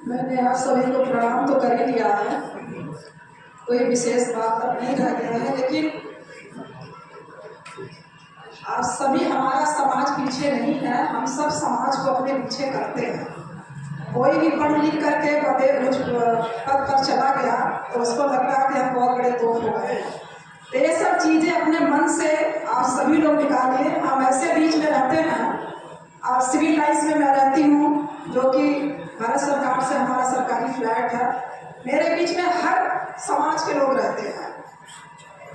मैंने आप सभी को प्रणाम तो कर ही लिया है, कोई विशेष बात अब नहीं रह गया है, लेकिन आप सभी, हमारा समाज पीछे नहीं है, हम सब समाज को अपने पीछे करते हैं। कोई भी पढ़ लिख करके पद पर चला गया तो उसको लगता है कि हम बहुत बड़े तोप हो गए। तो ये सब चीज़ें अपने मन से आप सभी लोग निकालिए। हम ऐसे बीच में रहते हैं, आप सिविल लाइन्स में मैं रहती हूँ, जो कि भारत सरकार से हमारा सरकारी फ्लैट है। मेरे बीच में हर समाज के लोग रहते हैं,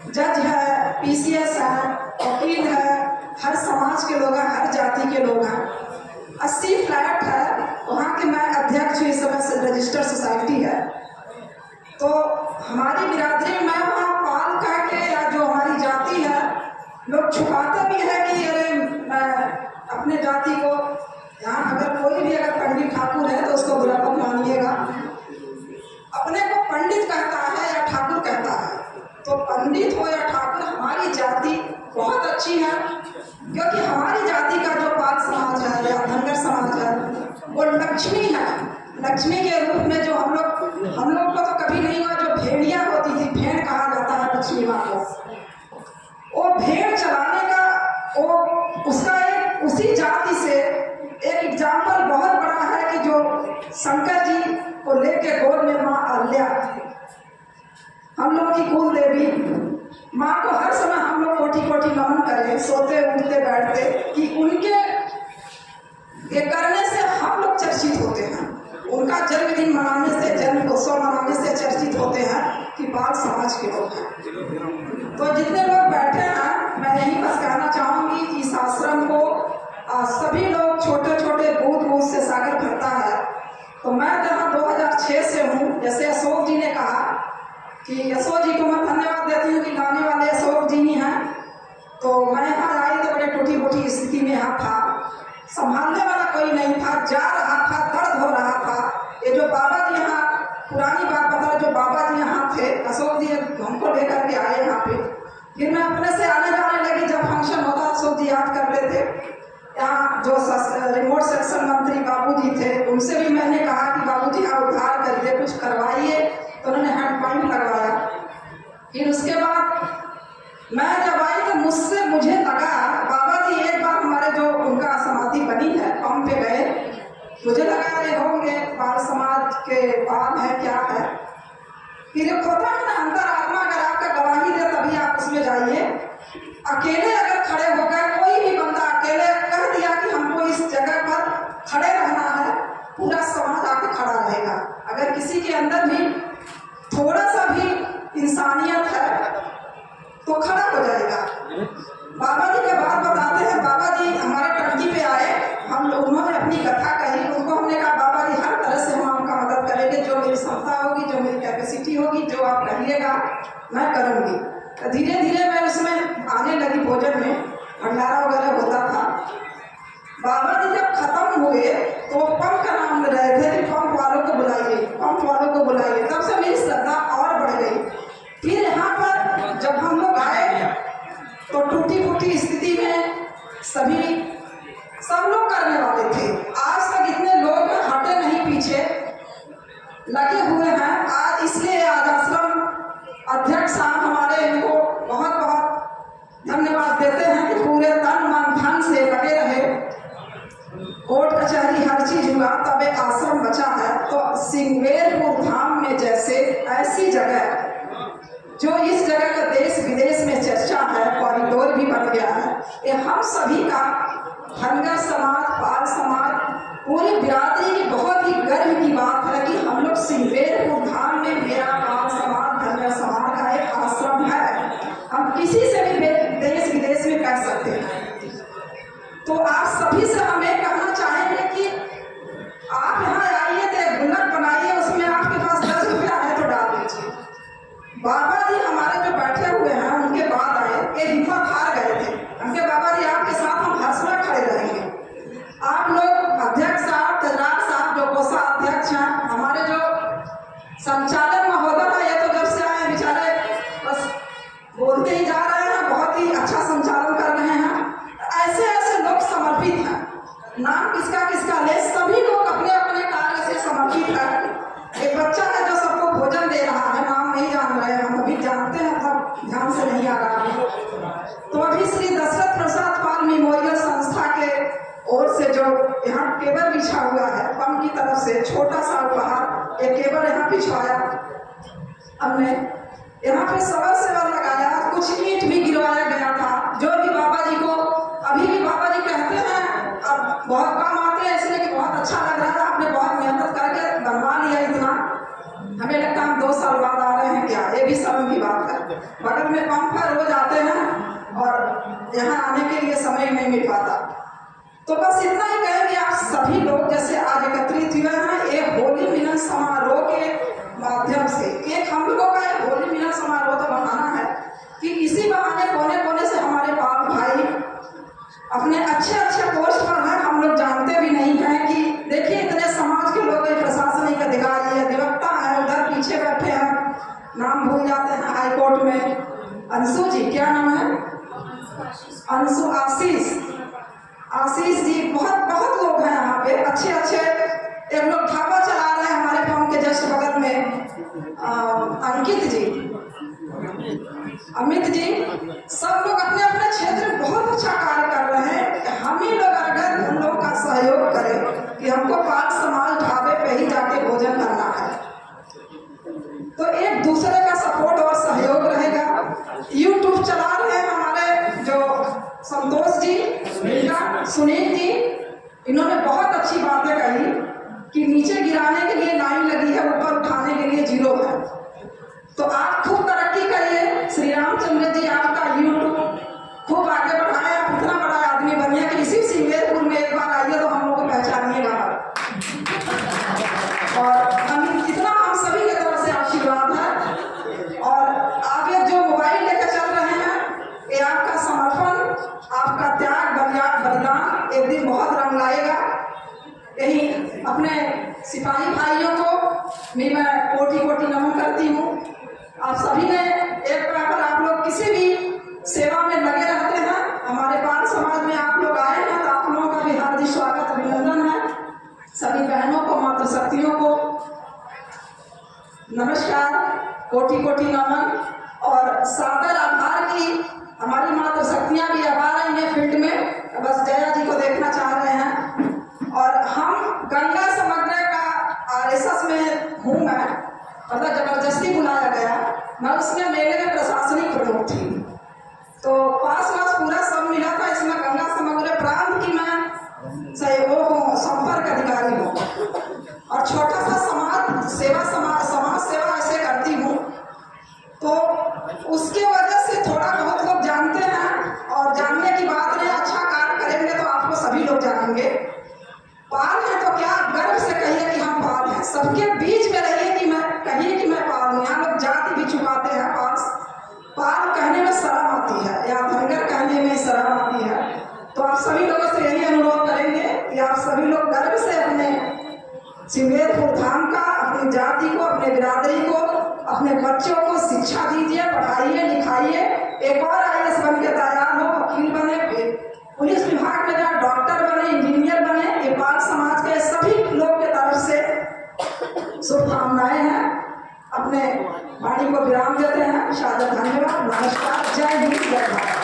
जज है, पीसीएस है, वकील है, हर समाज के लोग हैं, हर जाति के लोग हैं। 80 फ्लैट है, वहाँ के मैं अध्यक्ष हूँ, इस समय से रजिस्टर्ड सोसाइटी है। तो हमारी बिरादरी में मैं वहाँ पाल करके, या जो हमारी जाति है, लोग छुपाते भी है कि अरे मैं अपने जाति को, यहाँ अगर कोई भी अगर पंडित ठाकुर है तो उसको बुरा मत मानिएगा। अपने को पंडित कहता है या ठाकुर कहता है, तो पंडित हो या ठाकुर, हमारी जाति बहुत अच्छी है, क्योंकि हमारी जाति का जो पाल समाज है या धनगर समाज है वो लक्ष्मी है। लक्ष्मी के रूप में जो हम लोग को तो कभी नहीं हुआ, जो भेड़िया होती थी, भेड़ कहा जाता है लक्ष्मी माँ को, वो भेड़ चलाने का वो उसका एक उसी जाति से एक एग्जाम्पल बहुत बड़ा है कि जो शंकर जी को लेके गोद में माँ अहल्या, हम लोग की कुल देवी माँ को हर समय हम लोग कोटि कोटि नमन करें, सोते उठते बैठते, कि उनके ये करने से हम लोग चर्चित होते हैं। उनका जन्मदिन मनाने से, जन्म उत्सव मनाने से चर्चित होते हैं कि बाल समाज के लोग हैं। तो जितने लोग बैठे हैं, मैं यही बस कहना चाहूँगी कि इस आश्रम को सभी लोग छोटे छोटे बूंद से सागर भरता है। तो मैं जहाँ 2006 से हूँ, जैसे अशोक जी ने कहा कि अशोक जी को मैं धन्यवाद देती हूँ कि लाने वाले अशोक जी ही हैं। तो मैं यहाँ आई तो बड़े टूटी फूटी स्थिति में यहाँ था, संभालने वाला कोई नहीं था, जा रहा था, दर्द हो रहा था। ये जो बाबा जी यहाँ, पुरानी बात बता, जो बाबा जी यहाँ थे, अशोक जी हमको लेकर के आए यहाँ पे। फिर मैं अपने से आने जाने लगी, जब फंक्शन होता अशोक जी याद करते थे। यहाँ जो रिमोट सेक्शन मंत्री बाबूजी थे, उनसे भी मैंने कहा कि बाबूजी यहाँ उद्धार करिए, कुछ करवाइए, तो उन्होंने हैंड पंप लगवाया। फिर उसके बाद मैं जब आई तो मुझे लगा बाबा जी एक बार हमारे जो उनका समाधि बनी है, पंप पे गए, मुझे लगा ये होंगे बाल समाज के बाल है, क्या है। फिर एक होता है ना अंतर आत्मा, अगर आपका गवाही दे तभी आप उसमें जाइए। अकेले अगर खड़े होकर कोई भी बंदा अकेले कह दिया कि हमको इस जगह पर खड़े रहना है, पूरा समाज आके खड़ा रहेगा। अगर किसी के अंदर भी थोड़ा सा भी इंसानियत है तो खड़ा हो जाएगा। बाबा जी का बात बताते हैं, बाबा जी हमारे टंकी पे आए, उन्होंने अपनी कथा कही, उनको हमने कहा बाबा जी हर तरह से हम आपका मदद करेंगे, जो मेरी क्षमता होगी, जो मेरी कैपेसिटी होगी, जो आप कहिएगा मैं करूँगी। तो धीरे धीरे मैं उसमें आने लगी, भोजन में भंडारा वगैरह होता था। बाबा जी जब खत्म हुए तो पंप का नाम ले रहे थे कि पंप वालों को बुलाइए, पंप वालों को बुलाइए। तब से मेरी श्रद्धा और बढ़ गई। फिर यहाँ पर जब हम लोग आए तो टूटी फूटी स्थिति में सब लोग करने वाले थे। आज तक इतने लोग हटे नहीं, पीछे लगे हुए हैं। आज इसलिए आज आश्रम अध्यक्ष साहब हमारे, इनको बहुत बहुत धन्यवाद देते हैं कि पूरे तन मन धन से लगे रहे। कोर्ट कचहरी हर चीज हुआ तब एक आश्रम बचा है। तो सिंगवेरपुर धाम में जैसे ऐसी जगह, जो इस जगह का देश विदेश में चर्चा है, कॉरिडोर भी बन गया है, ये हम सभी का धनगर समाज, पाल समाज, पूरी बिरादरी की बहुत ही गर्व की बात है कि हम लोग सिंगवेरपुर धाम में मेरा पाल समाज, धनगर समाज का एक आश्रम है। हम किसी से भी देश विदेश में कर सकते हैं। तो आप सभी से हम ये कहना चाहेंगे कि आप यहाँ आइए तो गुल्लक बनाइए, उसमें आपके पास 10 रुपया है तो डाल दीजिए। बाबा जी हमारे जो बैठे हुए हैं, उनके बाद आए, ये हिम्मत हार गए थे। उनके बाबा जी आपके साथ हम हर समय खड़े रहेंगे। आप लोग अध्यक्ष साहब, तेजराज साहब जो कोषा अध्यक्ष हैं, हमारे जो संचालक महोदय है, ये तो जब से आए बेचारे बस बोलते ही जा रहे हैं, बहुत ही अच्छा संचालन कर रहे हैं। ऐसे ऐसे लोग समर्पित हैं, नाम किसका किसका ले, सभी लोग अपने अपने कार्य से समर्पित हैं। ध्यान से नहीं आ रहा है। तो अभी श्री दशरथ प्रसाद पाल मेमोरियल संस्था के ओर से जो यहाँ केबल बिछा हुआ है पंप की तरफ से, छोटा सा उपहार, एक केबल यहाँ बिछवाया हमने। यहाँ पे सवर सेवर लगाया, कुछ ईंट भी गिरवाया गया था, जो भी बाबा जी को अभी भी बाबा जी कहते हैं अब बहुत कम आते हैं, इसलिए कि बहुत अच्छा लग रहा है, आपने बहुत मेहनत करके बनवा लिया इतना। हमें लगता है हम 2 साल बाद आ रहे हैं क्या, ये भी समय की बात है। बगल में पंप है, रोज आते हैं और यहाँ आने के लिए समय नहीं मिल पाता। तो बस इतना ही कहेंगे, आप सभी लोग जैसे आज एकत्रित हुए हैं एक होली मिलन समारोह के माध्यम से, एक हम लोगों का एक होली मिलन समारोह तो बनाना है कि इसी बहाने कोने कोने से हमारे बाप भाई अपने अच्छे अच्छे पोस्ट पर हैं, हम लोग जानते भी नहीं हैं कि देखिए इतने समाज के लोग, प्रशासनिक अधिकारी अधिवक्ता है, उधर पीछे बैठे हैं, नाम भूल जाते हैं हाई कोर्ट में, अंशु जी, क्या नाम है, अंशु, आशीष जी, बहुत बहुत लोग हैं यहाँ पे अच्छे अच्छे। एक लोग ढाबा चला रहे हैं हमारे गांव के जस्ट बगल में, अंकित जी, अमित जी, सब लोग अपने अपने क्षेत्र में बहुत अच्छा कार्य कर रहे हैं। हम ही लोग अगर उन लोगों का सहयोग करें कि हमको पाक समाज ढाबे पे ही जाके भोजन करना है, तो एक दूसरे का सपोर्ट और सहयोग रहेगा। यूट्यूब चला रहे हैं हमारे जो संतोष जी, सुनील जी, इन्होंने बहुत अच्छी बातें कही कि नीचे गिराने के लिए लाइन लगी है, ऊपर उठाने के लिए 0 है। तो आप खूब तरक्की करिए, श्री रामचंद्र जी आपका यूट्यूब खूब आगे बढ़ाए, आप इतना बड़ा आदमी बनिए कि इसी सिंगेरपुर में एक बार आइए तो हम लोग को पहचानिएगा। और हम इतना हम सभी की तरफ से आशीर्वाद है। और आगे जो मोबाइल लेकर चल रहे हैं, ये आपका समर्पण, आपका त्याग, बलिदान एक दिन बहुत रंग लाएगा। यही अपने सिपाही भाइयों को भी मैं कोटि कोटि नमन करती हूँ। आप सभी ने एक बार आप लोग किसी भी सेवा में लगे रहते हैं, हमारे पाल समाज में आप लोग आए हैं तो आप लोगों का भी हार्दिक स्वागत, अभिनंदन है। सभी बहनों को, मातृशक्तियों को नमस्कार, कोटि कोटि नमन और सादर आभार की हमारी मातृशक्तियाँ भी अब आ रही हैं फील्ड में, बस जया जी को देखना चाह रहे हैं। और हम गंगा समग्र का RSS में हूँ मैं, मतलब जबरदस्ती बुलाया गया, मैं उसमें मेले में प्रशासनिक प्रमुख थी, तो पास पूरा सब मिला था। इसमें गंगा समग्र प्रांत की मैं सहयोग हूँ, संपर्क अधिकारी हूँ और छोटा सा समाज सेवा ऐसे करती हूँ। तो उसके वजह से थोड़ा बहुत लोग जानते हैं, और जानने की बात नहीं, अच्छा कार्य करेंगे तो आपको सभी लोग जानेंगे। पाल है तो क्या गर्व से कहिए कि हम पाल हैं, सबके बीच में रहिए कि मैं कहिए कि मैं पाल हूँ। यहाँ लोग जाति भी छुपाते हैं, पाल कहने में शर्म आती है या धनगर कहने में शर्म आती है। तो आप सभी लोगों से यही अनुरोध करेंगे कि आप सभी लोग गर्व से अपने सिंगेरपुर धाम का, अपनी जाति को, अपने बिरादरी को, अपने बच्चों को शिक्षा दीजिए, पढ़ाइए, लिखाइए। एक और IAS बन के तैयार हो, वकील बने, पुलिस विभाग में जाए, डॉक्टर बने, इंजीनियर बने। ये पाल समाज के सभी लोग के तरफ से शुभकामनाएं हैं। अपने वाणी को विराम देते हैं। शायद धन्यवाद, नमस्कार, जय हिंद, जय भारत।